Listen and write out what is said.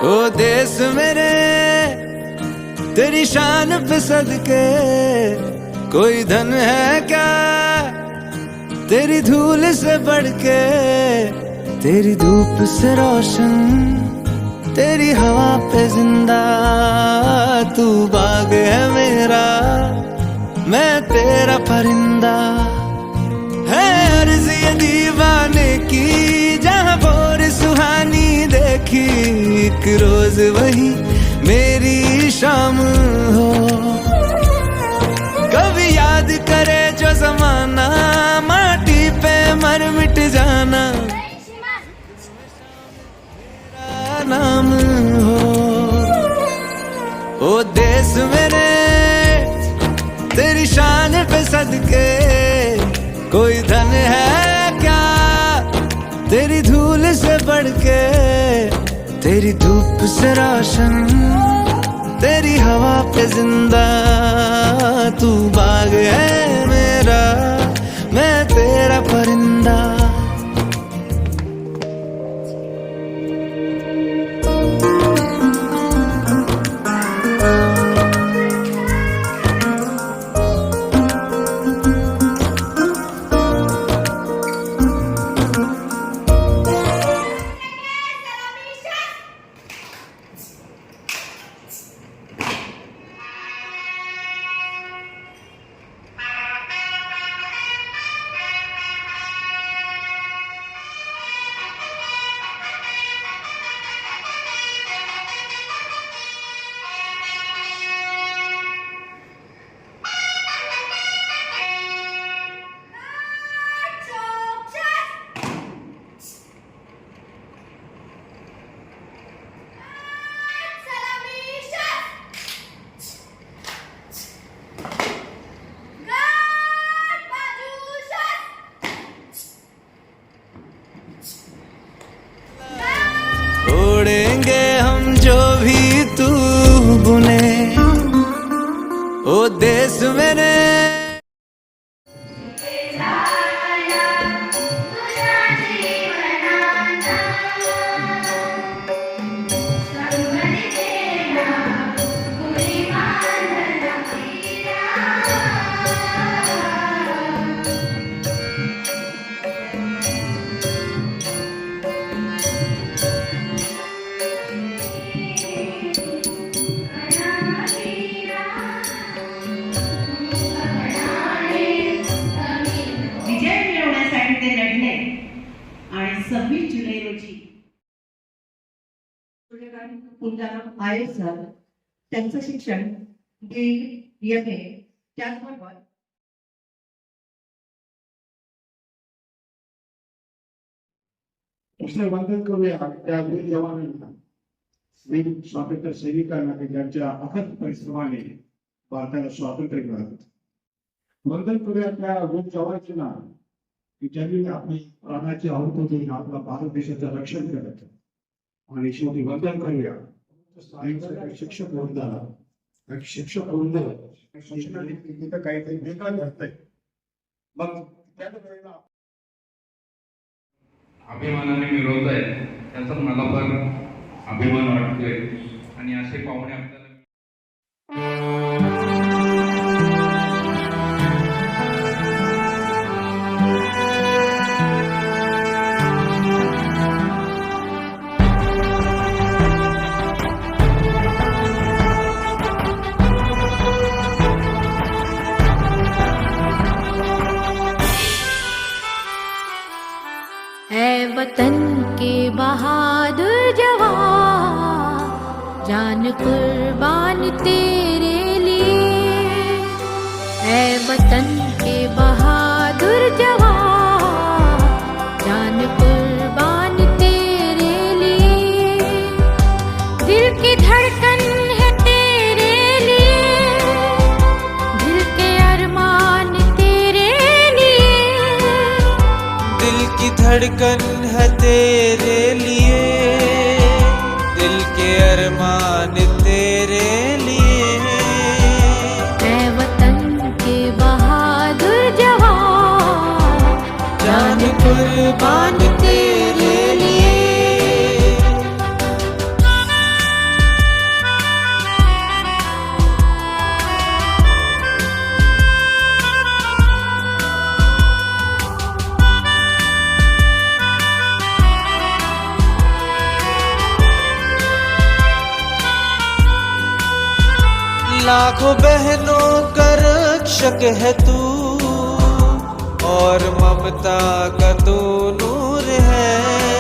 ओ देश मेरे तेरी शान पे सदके, कोई धन है क्या तेरी धूल से बढ़ के। तेरी धूप से रोशन, तेरी हवा पे जिंदा, तू बाग है मेरा, मैं तेरा परिंदा। है अर्ज़ ये दीवाने की, जहाँ भोर सुहानी देखी, एक रोज वही मेरी शाम हो। कभी याद करे जो जमाना, माटी पे मर मिट जाना, मेरा नाम हो। ओ देश मेरे तेरी शान पे सदके, कोई धन है क्या तेरी धूल से बढ़ के। तेरी धूप से रोशन, तेरी हवा पे जिंदा, तू बाग है मेरा, मैं तेरा परिंदा। ओढ़ेंगे हम जो भी तू बुने, ओ देश मेरे। आणि 26 जुलै रोजी पुंजाराम आयर सर त्यांचं शिक्षण BA त्याचबरोबर वंदन करूया त्या वीर जवानांना, वीर स्वातंत्र्य सैनिकांना की ज्यांच्या अथक परिश्रमाने भारताला स्वातंत्र्य मिळालं. वंदन करूया त्या वीर जवानांना की ज्यांनी आपली प्राणाची आहुती देऊन आपला भारत देशाचं रक्षण केलं. आणि शेवटी वंदन करूया शिक्षक वृंदाला, शिक्षक वृंद शिक्षणाने तिथं काहीतरी वेगळं घडतंय. मग त्या वेळेला अभिमानाने मिळवत आहेत, त्याचा मला पण अभिमान वाटतोय. आणि असे पाहुणे आपल्याला ऐ वतन के बहादुर जवान, जान कुर्बान तेरे लिए। ऐ वतन के बहादुर जवान, जान कुर्बान तेरे लिए। दिल की धड़कन है तेरे लिए, दिल के अरमान तेरे लिए। दिल की धड़कन है तेरे लिए, दिल के अरमान तेरे लिए। ऐ वतन के बहादुर जवान, जान कुर्बान तेरे लिए। लाखों बहनों का रक्षक है तू, और ममता का तू नूर है।